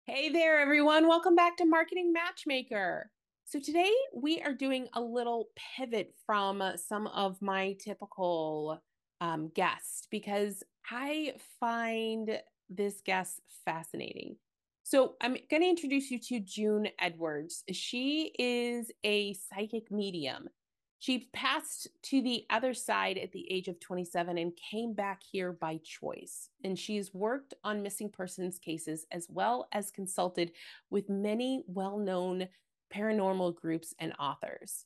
Hey there, everyone. Welcome back to Marketing Matchmaker. So, today we are doing a little pivot from some of my typical guests because I find this guest fascinating. So, I'm going to introduce you to June Edwards. She is a psychic medium. She passed to the other side at the age of 27 and came back here by choice. And she's worked on missing persons cases as well as consulted with many well known paranormal groups and authors.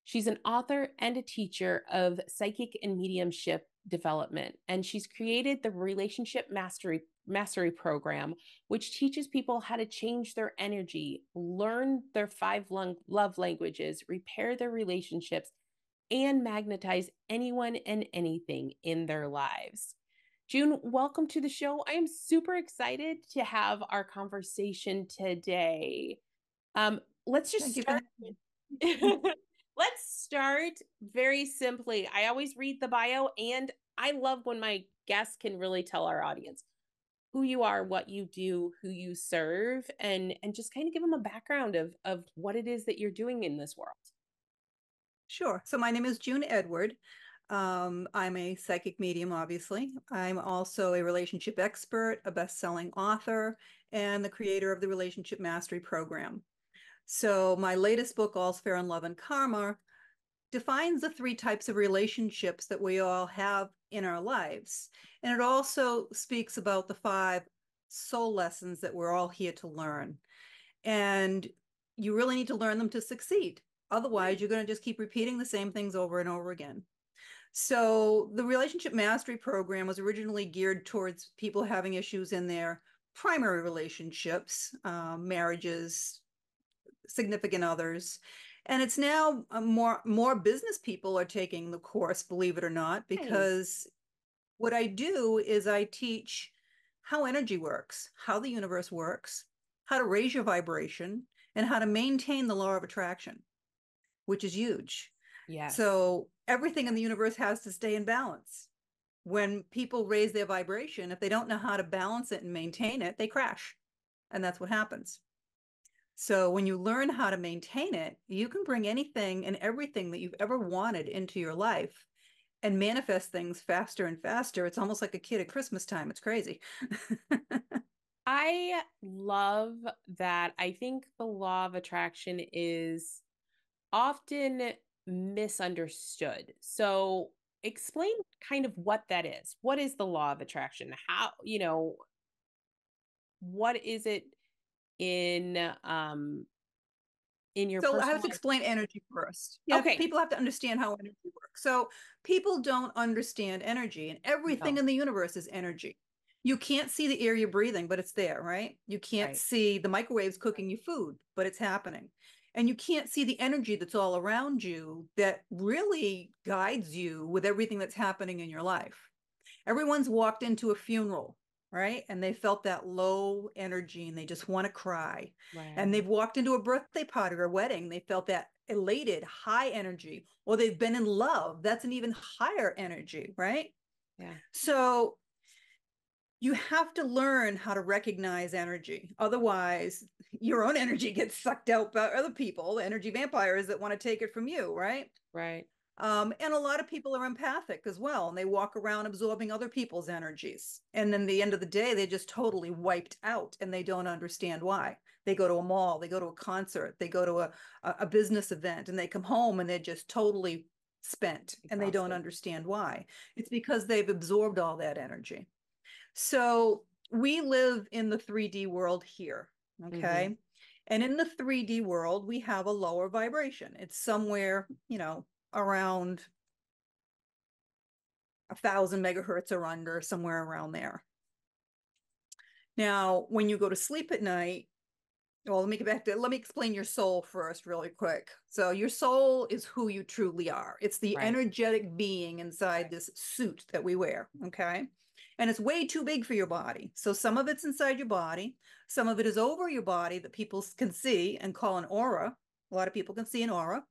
She's an author and a teacher of psychic and mediumship development, and she's created the Relationship Mastery Program, which teaches people how to change their energy, learn their five love languages, repair their relationships, and magnetize anyone and anything in their lives. June, welcome to the show. I am super excited to have our conversation today. Let's just Thank you for start. having me. Let's start very simply. I always read the bio, and I love when my guests can really tell our audience who you are, what you do, who you serve, and just kind of give them a background of what it is that you're doing in this world. Sure. So my name is June Edward. I'm a psychic medium, obviously. I'm also a relationship expert, a best-selling author, and the creator of the Relationship Mastery Program. So my latest book, All's Fair in Love and Karma, defines the three types of relationships that we all have in our lives. And it also speaks about the five soul lessons that we're all here to learn. And you really need to learn them to succeed. Otherwise, you're going to just keep repeating the same things over and over again. So, the Relationship Mastery Program was originally geared towards people having issues in their primary relationships, marriages, significant others. And it's now more business people are taking the course, believe it or not, Nice. because what I do is I teach how energy works, how the universe works, how to raise your vibration, and how to maintain the law of attraction, which is huge. Yes. So everything in the universe has to stay in balance. When people raise their vibration, if they don't know how to balance it and maintain it, they crash. And that's what happens. So when you learn how to maintain it, you can bring anything and everything that you've ever wanted into your life and manifest things faster and faster. It's almost like a kid at Christmas time. It's crazy. I love that. I think the law of attraction is often misunderstood. So, explain kind of what that is. What is the law of attraction? How, what is it in in your So I have personal to life? explain energy first. Okay. People have to understand how energy works. So people don't understand energy, and everything No. in the universe is energy. You can't see the air you're breathing, but it's there, right? You can't Right. see the microwaves cooking your food, but it's happening. And you can't see the energy that's all around you that really guides you with everything that's happening in your life. Everyone's walked into a funeral, right? And they felt that low energy and they just want to cry. And Right. they've walked into a birthday party or a wedding, they felt that elated, high energy, or they've been in love. That's an even higher energy, right? Yeah. So you have to learn how to recognize energy. Otherwise, your own energy gets sucked out by other people, energy vampires that want to take it from you, right? Right. And a lot of people are empathic as well, and they walk around absorbing other people's energies. And then the end of the day, they're just totally wiped out and they don't understand why. They go to a mall, they go to a concert, they go to a business event, and they come home and they're just totally spent and they don't Exhausted. understand why. It's because they've absorbed all that energy. So we live in the 3D world here, Mm-hmm. okay? And in the 3D world, we have a lower vibration. It's somewhere, around 1,000 megahertz or under, somewhere around there. Now, when you go to sleep at night, well, let me explain your soul first, really quick. So, your soul is who you truly are. It's the Right. energetic being inside this suit that we wear, okay? And it's way too big for your body. So, some of it's inside your body, some of it is over your body that people can see and call an aura. A lot of people can see an aura.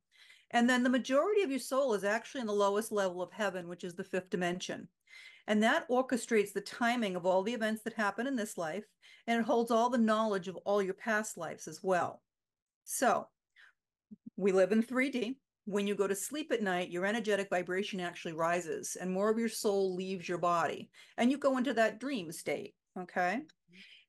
And then the majority of your soul is actually in the lowest level of heaven, which is the fifth dimension. And that orchestrates the timing of all the events that happen in this life, and it holds all the knowledge of all your past lives as well. So we live in 3D. When you go to sleep at night, your energetic vibration actually rises and more of your soul leaves your body and you go into that dream state. Okay.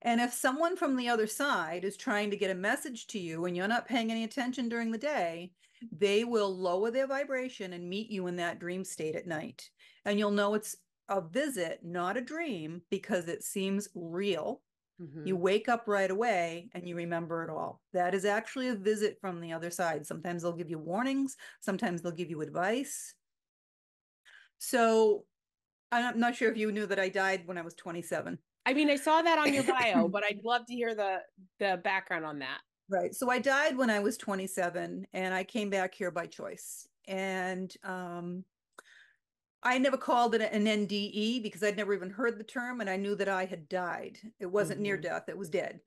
And if someone from the other side is trying to get a message to you and you're not paying any attention during the day, they will lower their vibration and meet you in that dream state at night. And you'll know it's a visit, not a dream, because it seems real. You wake up right away and you remember it all. That is actually a visit from the other side. Sometimes they'll give you warnings, sometimes they'll give you advice. So I'm not sure if you knew that I died when I was 27. I mean, I saw that on your bio, but I'd love to hear the background on that. Right. So I died when I was 27 and I came back here by choice. And I never called it an NDE because I'd never even heard the term and I knew that I had died. It wasn't near death, it was dead.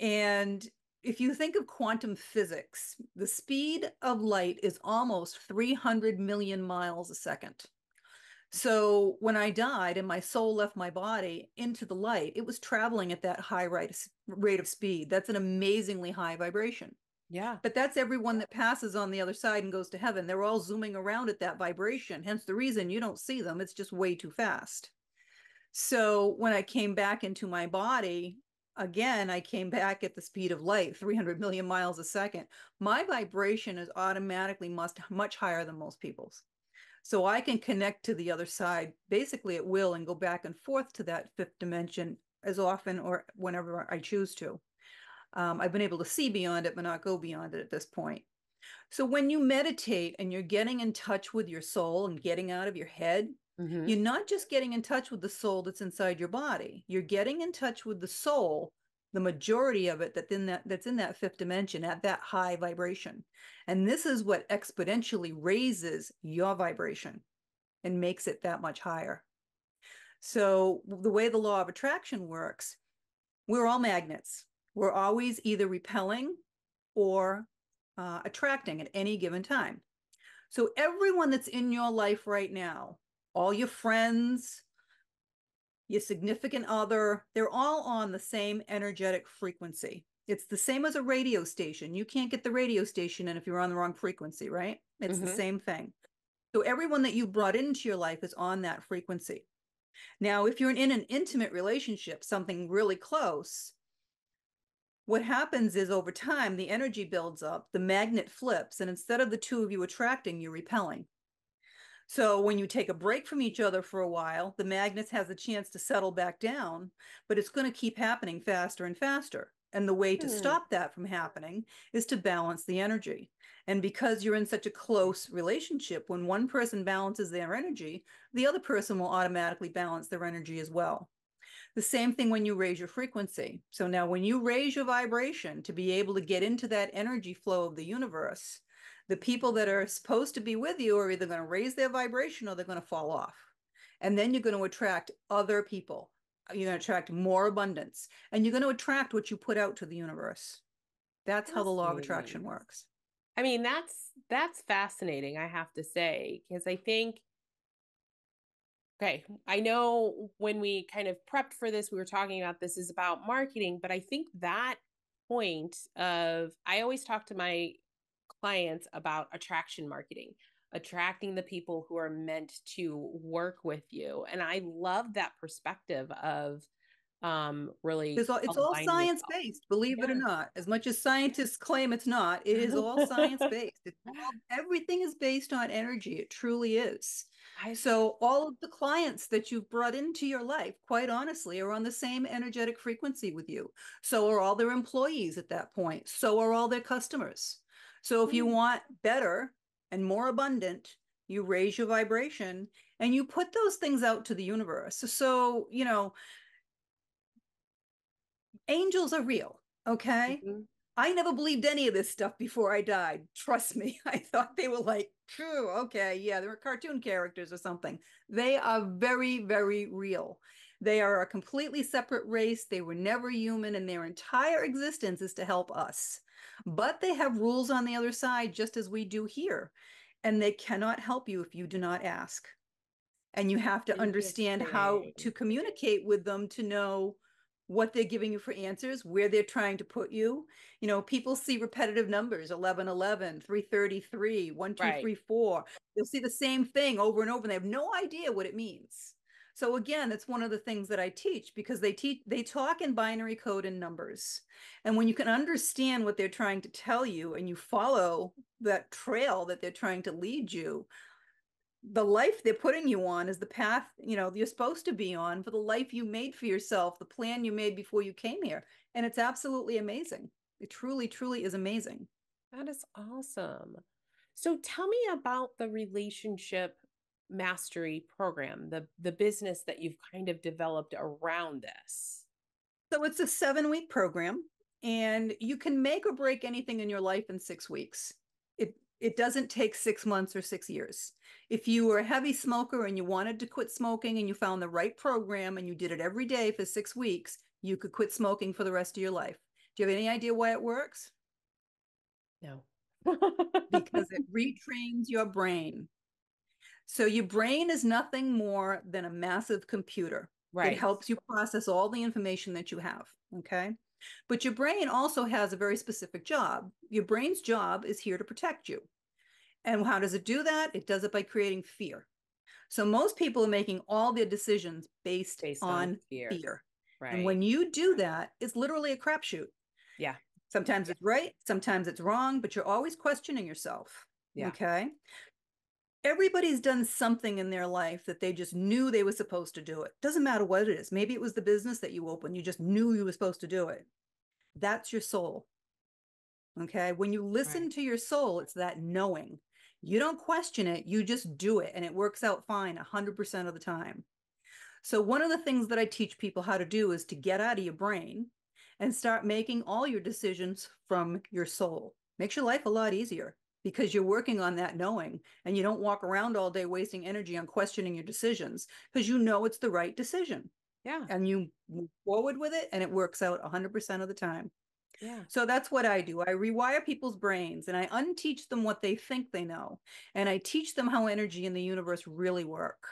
And if you think of quantum physics, the speed of light is almost 300 million miles a second. So when I died and my soul left my body into the light, it was traveling at that high rate of speed. That's an amazingly high vibration. Yeah. But that's everyone that passes on the other side and goes to heaven. They're all zooming around at that vibration. Hence the reason you don't see them. It's just way too fast. So when I came back into my body, again, I came back at the speed of light, 300 million miles a second. My vibration is automatically much higher than most people's. So I can connect to the other side basically at will and go back and forth to that fifth dimension as often or whenever I choose to. I've been able to see beyond it, but not go beyond it at this point. So when you meditate and you're getting in touch with your soul and getting out of your head, you're not just getting in touch with the soul that's inside your body. You're getting in touch with the soul, the majority of it that's in that fifth dimension at that high vibration. And this is what exponentially raises your vibration and makes it that much higher. So the way the law of attraction works, we're all magnets. We're always either repelling or attracting at any given time. So everyone that's in your life right now, all your friends, your significant other, they're all on the same energetic frequency. It's the same as a radio station. You can't get the radio station in if you're on the wrong frequency, right? It's the same thing. So everyone that you brought into your life is on that frequency. Now, if you're in an intimate relationship, something really close, what happens is over time, the energy builds up, the magnet flips, and instead of the two of you attracting, you're repelling. So when you take a break from each other for a while, the magnet has a chance to settle back down, but it's going to keep happening faster and faster. And the way to stop that from happening is to balance the energy. And because you're in such a close relationship, when one person balances their energy, the other person will automatically balance their energy as well. The same thing when you raise your frequency. So now when you raise your vibration to be able to get into that energy flow of the universe, the people that are supposed to be with you are either going to raise their vibration or they're going to fall off. And then you're going to attract other people. You're going to attract more abundance. And you're going to attract what you put out to the universe. That's how the law of attraction works. I mean, that's fascinating, I have to say, because I think, okay, I know when we kind of prepped for this, we were talking about this is about marketing, but I think that point of, I always talk to my clients about attraction marketing, attracting the people who are meant to work with you. And I love that perspective of really It's all science based, believe it or not. As much as scientists claim it's not, it is all science based. Everything is based on energy. It truly is. So all of the clients that you've brought into your life, quite honestly, are on the same energetic frequency with you. So are all their employees at that point. So are all their customers. So if you want better and more abundant, you raise your vibration and you put those things out to the universe. So, you know, angels are real, okay? I never believed any of this stuff before I died. Trust me. I thought they were like, true, okay, yeah, they were cartoon characters or something. They are very, very real. They are a completely separate race. They were never human, and their entire existence is to help us. But they have rules on the other side, just as we do here. And they cannot help you if you do not ask. And you have to understand how to Interesting. communicate with them to know what they're giving you for answers, where they're trying to put you. You know, people see repetitive numbers, 1111, 333, Right. 1234. They'll see the same thing over and over, and they have no idea what it means. So again, it's one of the things that I teach, because they talk in binary code and numbers. And when you can understand what they're trying to tell you and you follow that trail that they're trying to lead you, the life they're putting you on is the path, you know, you're supposed to be on, for the life you made for yourself, the plan you made before you came here. And it's absolutely amazing. It truly, truly is amazing. That is awesome. So tell me about the relationship mastery program, the business that you've kind of developed around this. So it's a 7-week program, and you can make or break anything in your life in 6 weeks. It doesn't take 6 months or 6 years. If you were a heavy smoker and you wanted to quit smoking and you found the right program and you did it every day for 6 weeks, you could quit smoking for the rest of your life. Do you have any idea why it works? No. Because it retrains your brain. So your brain is nothing more than a massive computer. It Right. helps you process all the information that you have. Okay. But your brain also has a very specific job. Your brain's job is here to protect you. And how does it do that? It does it by creating fear. So most people are making all their decisions based Based on on fear. fear. And Right. when you do that, it's literally a crapshoot. Yeah. Sometimes it's right, sometimes it's wrong, but you're always questioning yourself. Yeah. Okay. Everybody's done something in their life that they just knew they were supposed to do it. Doesn't matter what it is. Maybe it was the business that you opened. You just knew you were supposed to do it. That's your soul. Okay. When you Right. listen to your soul, it's that knowing. You don't question it. You just do it. And it works out fine 100% of the time. So one of the things that I teach people how to do is to get out of your brain and start making all your decisions from your soul. Makes your life a lot easier, because you're working on that knowing, and you don't walk around all day wasting energy on questioning your decisions, because you know it's the right decision, Yeah. and you move forward with it, and it works out 100% of the time. Yeah. So that's what I do. I rewire people's brains and I unteach them what they think they know. And I teach them how energy in the universe really work.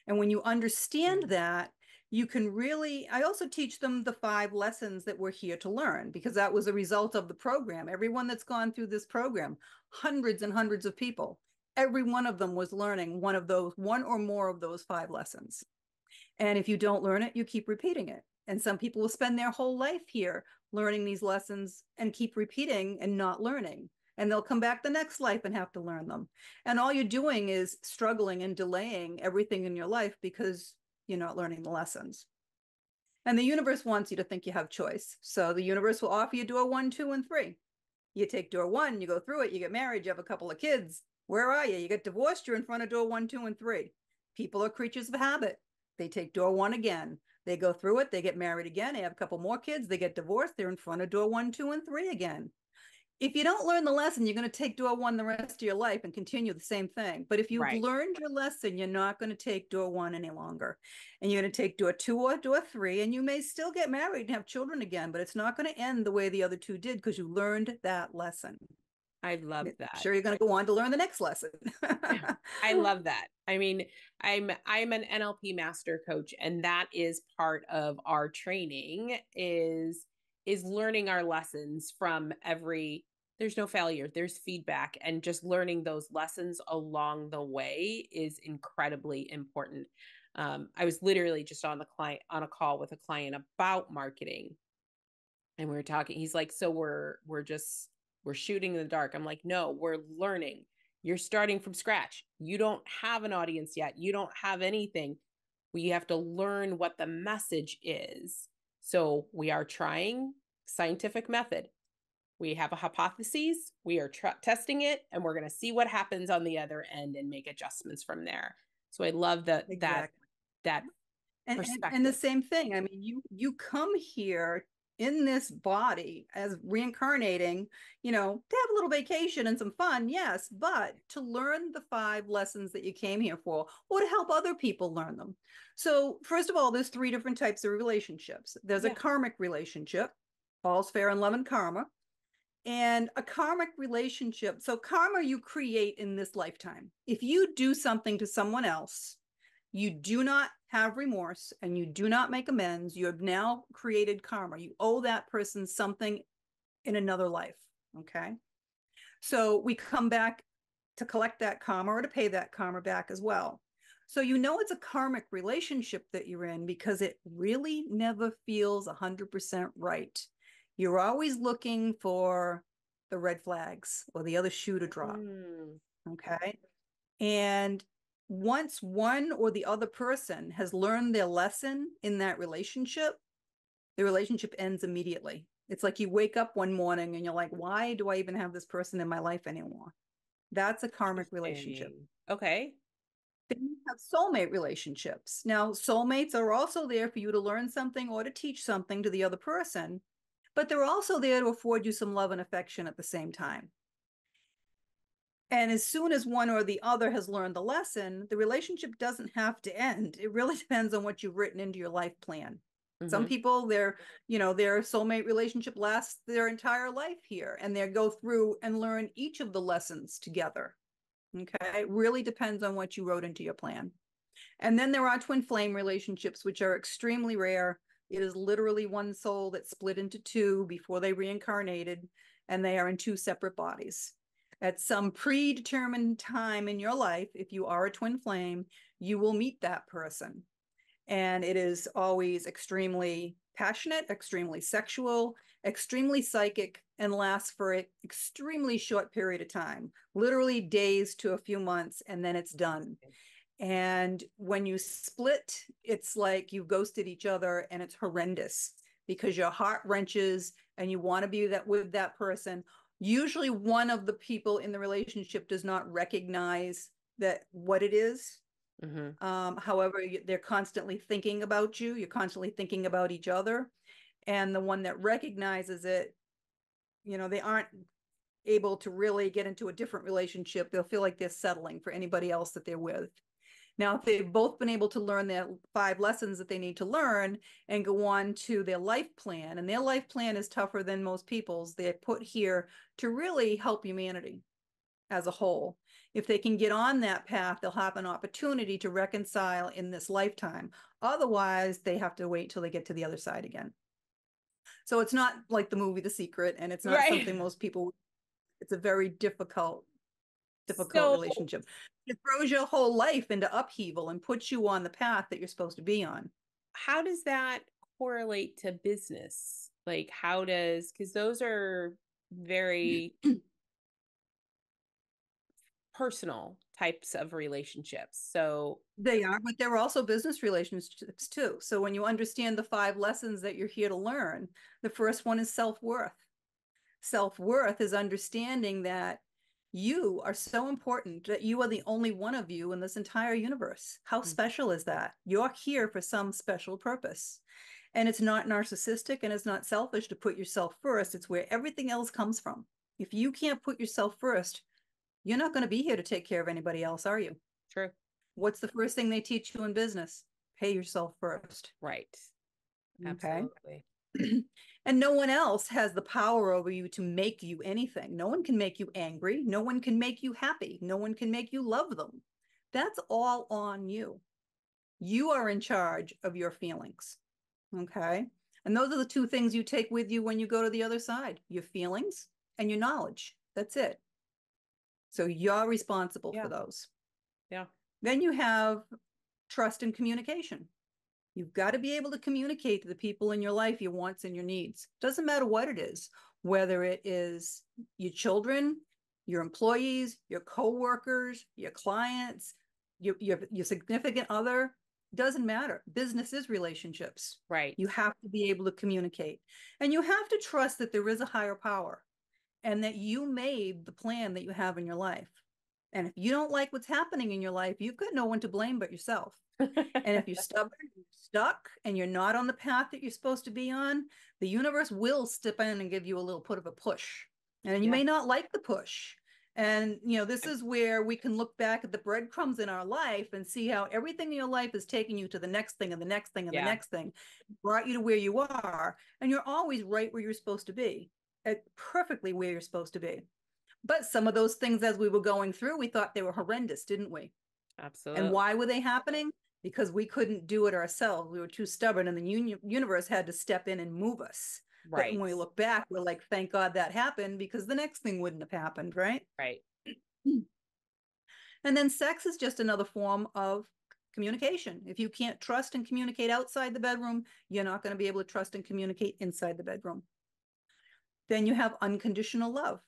And when you understand Mm. that, you can really, I also teach them the 5 lessons that we're here to learn, because that was a result of the program. Everyone that's gone through this program, hundreds and hundreds of people, every one of them was learning one or more of those 5 lessons. And if you don't learn it, you keep repeating it. And some people will spend their whole life here learning these lessons and keep repeating and not learning. And they'll come back the next life and have to learn them. And all you're doing is struggling and delaying everything in your life because you're not learning the lessons. And the universe wants you to think you have choice. So the universe will offer you door 1, 2, and 3. You take door 1, you go through it, you get married, you have a couple of kids. Where are you? You get divorced, you're in front of door 1, 2, and 3. People are creatures of habit. They take door 1 again. They go through it, they get married again, they have a couple more kids, they get divorced, they're in front of door 1, 2, and 3 again. If you don't learn the lesson, you're going to take door 1 the rest of your life and continue the same thing. But if you've Right. learned your lesson, you're not going to take door 1 any longer. And you're going to take door 2 or door 3, and you may still get married and have children again, but it's not going to end the way the other 2 did, because you learned that lesson. I love I'm that. sure you're going to go on to learn the next lesson. I love that. I mean, I'm an NLP master coach, and that is part of our training is learning our lessons from every there's no failure, there's feedback, and just learning those lessons along the way is incredibly important. I was literally just on a call with a client about marketing, and we were talking. He's like, "So we're shooting in the dark." I'm like, "No, we're learning. You're starting from scratch. You don't have an audience yet. You don't have anything. We have to learn what the message is." So we are trying scientific method. We have a hypothesis. We are testing it, and we're going to see what happens on the other end and make adjustments from there. So I love Exactly. that And the perspective. same thing. I mean, you come here in this body as reincarnating, to have a little vacation and some fun, yes, but to learn the 5 lessons that you came here for, or to help other people learn them. So first of all, there's 3 different types of relationships. There's a Yeah. karmic relationship, all's fair in love and karma, and a karmic relationship. So karma you create in this lifetime. If you do something to someone else, you do not have remorse and you do not make amends, you have now created karma. You owe that person something in another life. Okay. So we come back to collect that karma or to pay that karma back as well. So you know it's a karmic relationship that you're in because it really never feels 100% right. You're always looking for the red flags or the other shoe to drop. Mm. Okay. And once one or the other person has learned their lesson in that relationship, the relationship ends immediately. It's like you wake up one morning and you're like, why do I even have this person in my life anymore? That's a karmic relationship. Interesting. Okay. Then you have soulmate relationships. Now, soulmates are also there for you to learn something or to teach something to the other person, but they're also there to afford you some love and affection at the same time. And as soon as one or the other has learned the lesson, the relationship doesn't have to end. It really depends on what you've written into your life plan. Some Mm-hmm. people, their soulmate relationship lasts their entire life here, and they go through and learn each of the lessons together. Okay. It really depends on what you wrote into your plan. And then there are twin flame relationships, which are extremely rare. It is literally one soul that split into two before they reincarnated, and they are in two separate bodies. At some predetermined time in your life, if you are a twin flame, you will meet that person. And it is always extremely passionate, extremely sexual, extremely psychic, and lasts for an extremely short period of time, literally days to a few months, and then it's done. And when you split, it's like you've ghosted each other, and it's horrendous because your heart wrenches and you want to be with that person. Usually one of the people in the relationship does not recognize that what it is. Mm-hmm. However, they're constantly thinking about you. You're constantly thinking about each other. And the one that recognizes it, they aren't able to really get into a different relationship. They'll feel like they're settling for anybody else that they're with. Now, if they've both been able to learn their 5 lessons that they need to learn and go on to their life plan, and their life plan is tougher than most people's, they're put here to really help humanity as a whole. If they can get on that path, they'll have an opportunity to reconcile in this lifetime. Otherwise, they have to wait till they get to the other side again. So it's not like the movie The Secret, and it's not Right. something most people, it's a very difficult So, relationship. It throws your whole life into upheaval and puts you on the path that you're supposed to be on. how does that correlate to business? Like, because those are very personal types of relationships. So, They are, but they're also business relationships too. So when you understand the 5 lessons that you're here to learn, the first one is self-worth. Self-worth is understanding that you are so important, that you are the only one of you in this entire universe. How special is that? You're here for some special purpose. And it's not narcissistic and it's not selfish to put yourself first. It's where everything else comes from. If you can't put yourself first, you're not going to be here to take care of anybody else, are you? true. What's the first thing they teach you in business? Pay yourself first. Right. Okay. Absolutely. And no one else has the power over you to make you anything. No one can make you angry. No one can make you happy. No one can make you love them. That's all on you. You are in charge of your feelings. Okay. And those are the 2 things you take with you when you go to the other side, your feelings and your knowledge. That's it. So you're responsible for Yeah. those. Yeah. Then you have trust and communication. You've got to be able to communicate to the people in your life your wants and your needs. Doesn't matter what it is, whether it is your children, your employees, your coworkers, your clients, your significant other. Doesn't matter. Business is relationships. Right. You have to be able to communicate, and you have to trust that there is a higher power and that you made the plan that you have in your life. And if you don't like what's happening in your life, you've got no one to blame but yourself. And if you're stubborn, you're stuck, and you're not on the path that you're supposed to be on, the universe will step in and give you a little put of a push. And you Yeah. may not like the push. And, this is where we can look back at the breadcrumbs in our life and see how everything in your life is taking you to the next thing and the next thing and the Yeah. next thing, brought you to where you are. And you're always right where you're supposed to be, perfectly where you're supposed to be. But some of those things, as we were going through, we thought they were horrendous, didn't we? And Absolutely. why were they happening? because we couldn't do it ourselves. We were too stubborn, and the universe had to step in and move us. But when Right. we look back, we're like, thank God that happened, because the next thing wouldn't have happened, right? Right. And then sex is just another form of communication. If you can't trust and communicate outside the bedroom, you're not going to be able to trust and communicate inside the bedroom. Then you have unconditional love.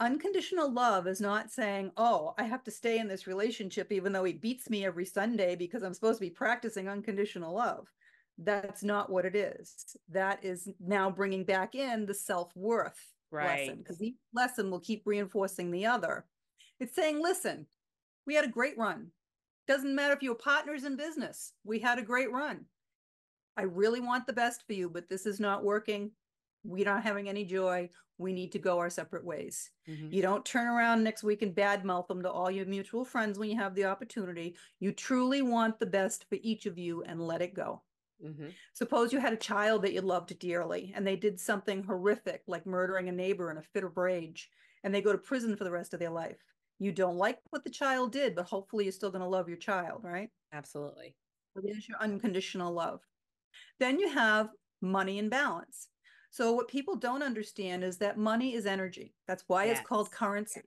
Unconditional love is not saying, oh, I have to stay in this relationship even though he beats me every Sunday because I'm supposed to be practicing unconditional love. That's not what it is. That is now bringing back in the self-worth lesson, Right. because each lesson will keep reinforcing the other. It's saying, listen, we had a great run. Doesn't matter if you're partners in business. We had a great run. I really want the best for you, but this is not working. We're not having any joy. We need to go our separate ways. Mm-hmm. You don't turn around next week and badmouth them to all your mutual friends when you have the opportunity. You truly want the best for each of you and let it go. Mm-hmm. Suppose you had a child that you loved dearly and they did something horrific, like murdering a neighbor in a fit of rage, and they go to prison for the rest of their life. You don't like what the child did, but hopefully you're still going to love your child, right? Absolutely. So there's your unconditional love. Then you have money and balance. So what people don't understand is that money is energy. That's why it's called Yes. currency.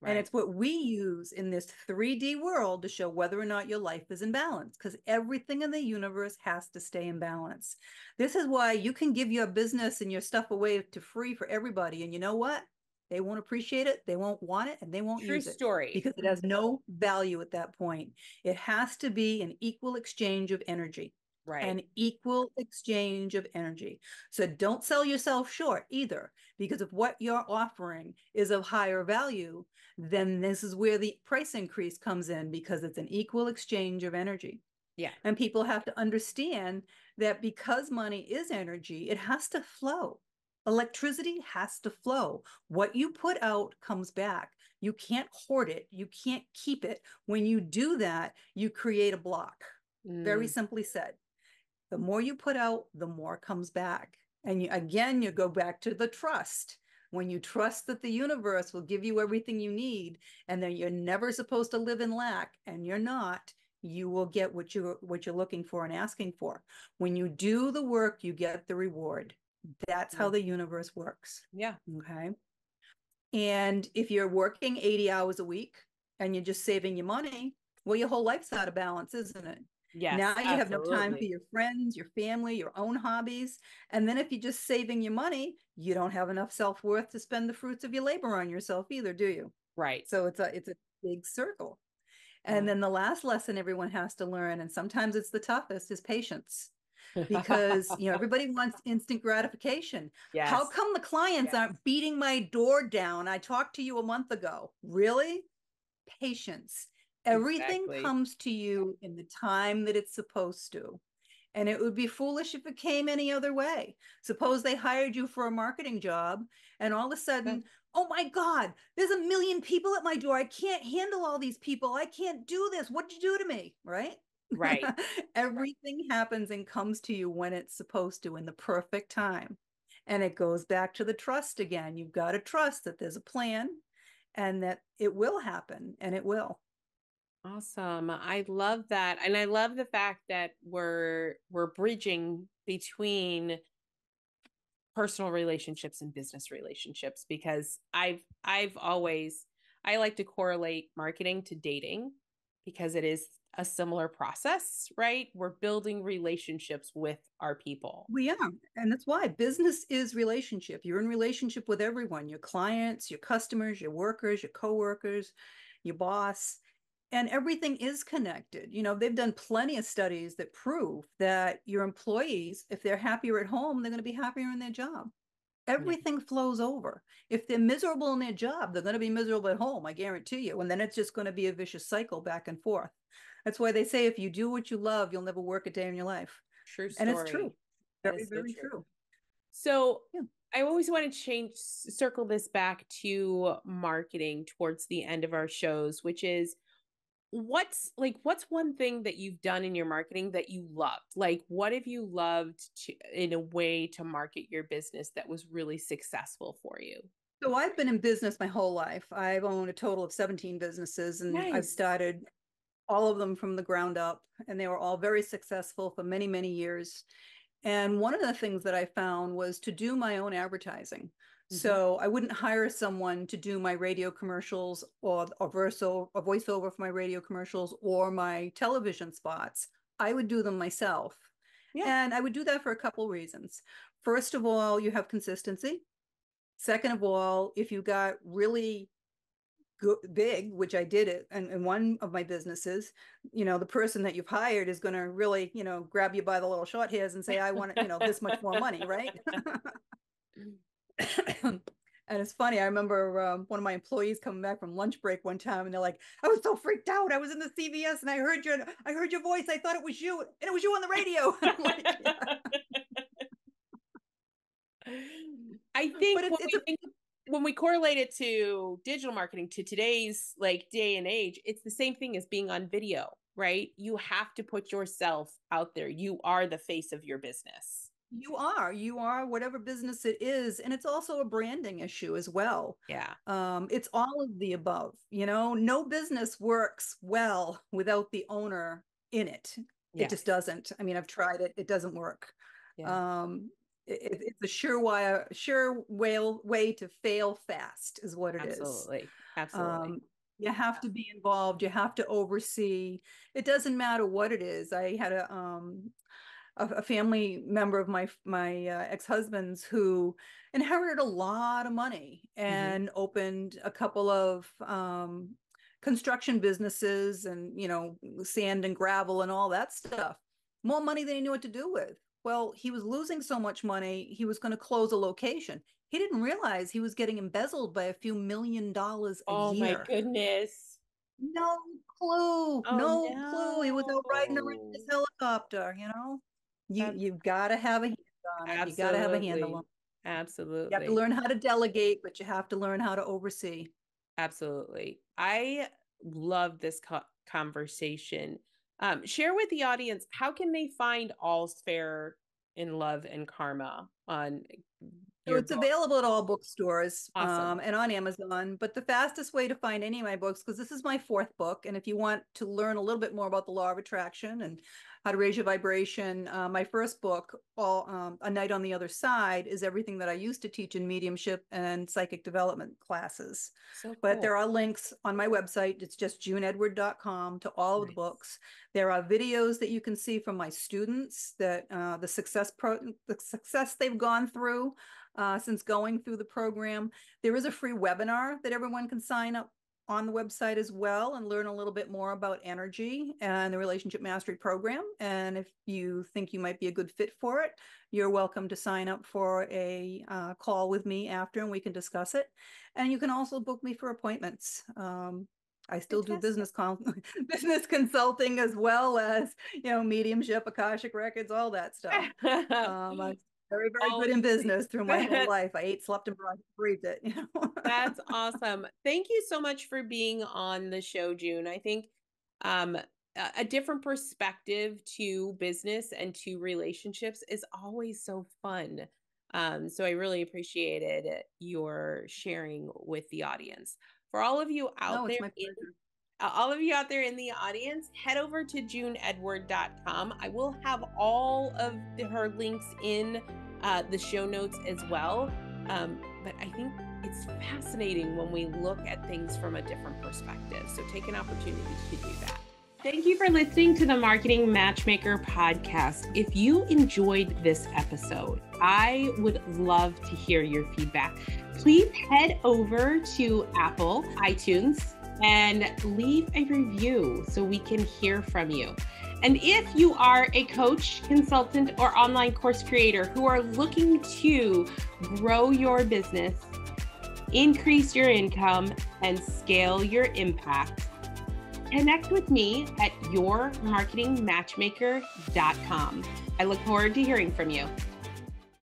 And Right. it's what we use in this 3D world to show whether or not your life is in balance, because everything in the universe has to stay in balance. This is why you can give your business and your stuff away to free for everybody. And you know what? They won't appreciate it, they won't want it, and they won't True use it story. because it has no value at that point. It has to be an equal exchange of energy. Right. An equal exchange of energy. So don't sell yourself short either, because if what you're offering is of higher value, then this is where the price increase comes in, because it's an equal exchange of energy. Yeah. And people have to understand that because money is energy, it has to flow. Electricity has to flow. What you put out comes back. You can't hoard it. You can't keep it. When you do that, you create a block. Very Mm. simply said. The more you put out, the more comes back. And again, you go back to the trust. When you trust that the universe will give you everything you need, and that you're never supposed to live in lack, and you're not, you will get what you're looking for and asking for. When you do the work, you get the reward. That's how Mm. the universe works. Yeah. Okay. And if you're working 80 hours a week and you're just saving your money, well, your whole life's out of balance, isn't it? Yes. Now you have no time for Absolutely. your friends, your family, your own hobbies. And then if you're just saving your money, you don't have enough self-worth to spend the fruits of your labor on yourself either, do you? Right. So it's a big circle. And Yeah. then the last lesson everyone has to learn, and sometimes it's the toughest, is patience, because everybody wants instant gratification. How Yes. come the clients aren't beating my door down? I talked to you a month ago. Really? Patience. Everything Exactly. comes to you in the time that it's supposed to. And it would be foolish if it came any other way. Suppose they hired you for a marketing job, and all of a Yeah. sudden, oh my God, there's a million people at my door. I can't handle all these people. I can't do this. What'd you do to me? Right? Right. Everything happens and comes to you when it's supposed to, in the perfect time. And it goes back to the trust again. You've got to trust that there's a plan and that it will happen, and it will. Awesome. I love that. And I love the fact that we're bridging between personal relationships and business relationships, because I've always I like to correlate marketing to dating, because it is a similar process, right? We're building relationships with our people. We are. And that's why business is relationship. You're in relationship with everyone, your clients, your customers, your workers, your coworkers, your boss, and everything is connected. They've done plenty of studies that prove that your employees, if they're happier at home, they're going to be happier in their job. Yeah, Everything flows over. If they're miserable in their job, they're going to be miserable at home, I guarantee you. And then it's just going to be a vicious cycle back and forth. That's why they say if you do what you love, you'll never work a day in your life. true And it's true. story. That Very, is so very true. true. So Yeah. I always want to circle this back to marketing towards the end of our shows, which is what's one thing that you've done in your marketing that you loved? Like, what have you loved in a way to market your business that was really successful for you? So I've been in business my whole life. I've owned a total of 17 businesses, and I've Nice. started all of them from the ground up, and they were all very successful for many, many years. And one of the things that I found was to do my own advertising. Mm-hmm. So I wouldn't hire someone to do my radio commercials or a voiceover for my radio commercials or my television spots. I would do them myself. Yeah. And I would do that for a couple reasons. First of all, you have consistency. Second of all, if you got really big, which I did it, and in one of my businesses, the person that you've hired is going to really, grab you by the little short hairs and say, I want, this much more money, right? And it's funny, I remember one of my employees coming back from lunch break one time, and they're like, I was so freaked out. I was in the CVS and I heard your voice. I thought it was you, and it was you on the radio. I'm like, yeah. I think But when we correlate it to digital marketing, to today's like day and age, it's the same thing as being on video, right? You have to put yourself out there. You are the face of your business. You are whatever business it is. And it's also a branding issue as well. Yeah. It's all of the above. No business works well without the owner in it. It just doesn't. I mean, I've tried it. It doesn't work. Yeah. It's a sure way to fail fast is what it is. Absolutely. You have to be involved. You have to oversee. It doesn't matter what it is. I had a family member of my ex-husband's who inherited a lot of money and opened a couple of construction businesses and, sand and gravel and all that stuff. More money than he knew what to do with. Well, he was losing so much money, he was going to close a location. He didn't realize he was getting embezzled by a few $1 million a year. Oh my goodness. No clue. Oh, no clue. He was out riding around his helicopter, You've got to have a hand on it. You got to have a handle on it. Absolutely. You have to learn how to delegate, but you have to learn how to oversee. Absolutely. I love this conversation. Share with the audience, how can they find All's Fair in Love and Karma on So it's available at all bookstores. Awesome. And on Amazon. But the fastest way to find any of my books, because this is my 4th book, and if you want to learn a little bit more about the law of attraction and how to raise your vibration, my first book, A Night on the Other Side, is everything that I used to teach in mediumship and psychic development classes. So cool. But there are links on my website. It's just juneedward.com to all of the books. There are videos that you can see from my students that the success they've gone through since going through the program. There is a free webinar that everyone can sign up on the website as well and learn a little bit more about energy and the relationship mastery program. And if you think you might be a good fit for it, you're welcome to sign up for a call with me after, and we can discuss it. And you can also book me for appointments. I still do business consulting as well as, mediumship, Akashic records, all that stuff. I'm very, very good in business through my whole life. I ate, slept, and breathed it. That's awesome. Thank you so much for being on the show, June. I think a different perspective to business and to relationships is always so fun. So I really appreciated your sharing with the audience. For all of you out there, all of you out there in the audience, head over to juneedward.com. I will have all of her links in the show notes as well. But I think it's fascinating when we look at things from a different perspective. So take an opportunity to do that. Thank you for listening to the Marketing Matchmaker podcast. If you enjoyed this episode, I would love to hear your feedback. Please head over to Apple iTunes and leave a review so we can hear from you. And if you are a coach, consultant, or online course creator who are looking to grow your business, increase your income, and scale your impact, connect with me at yourmarketingmatchmaker.com. I look forward to hearing from you.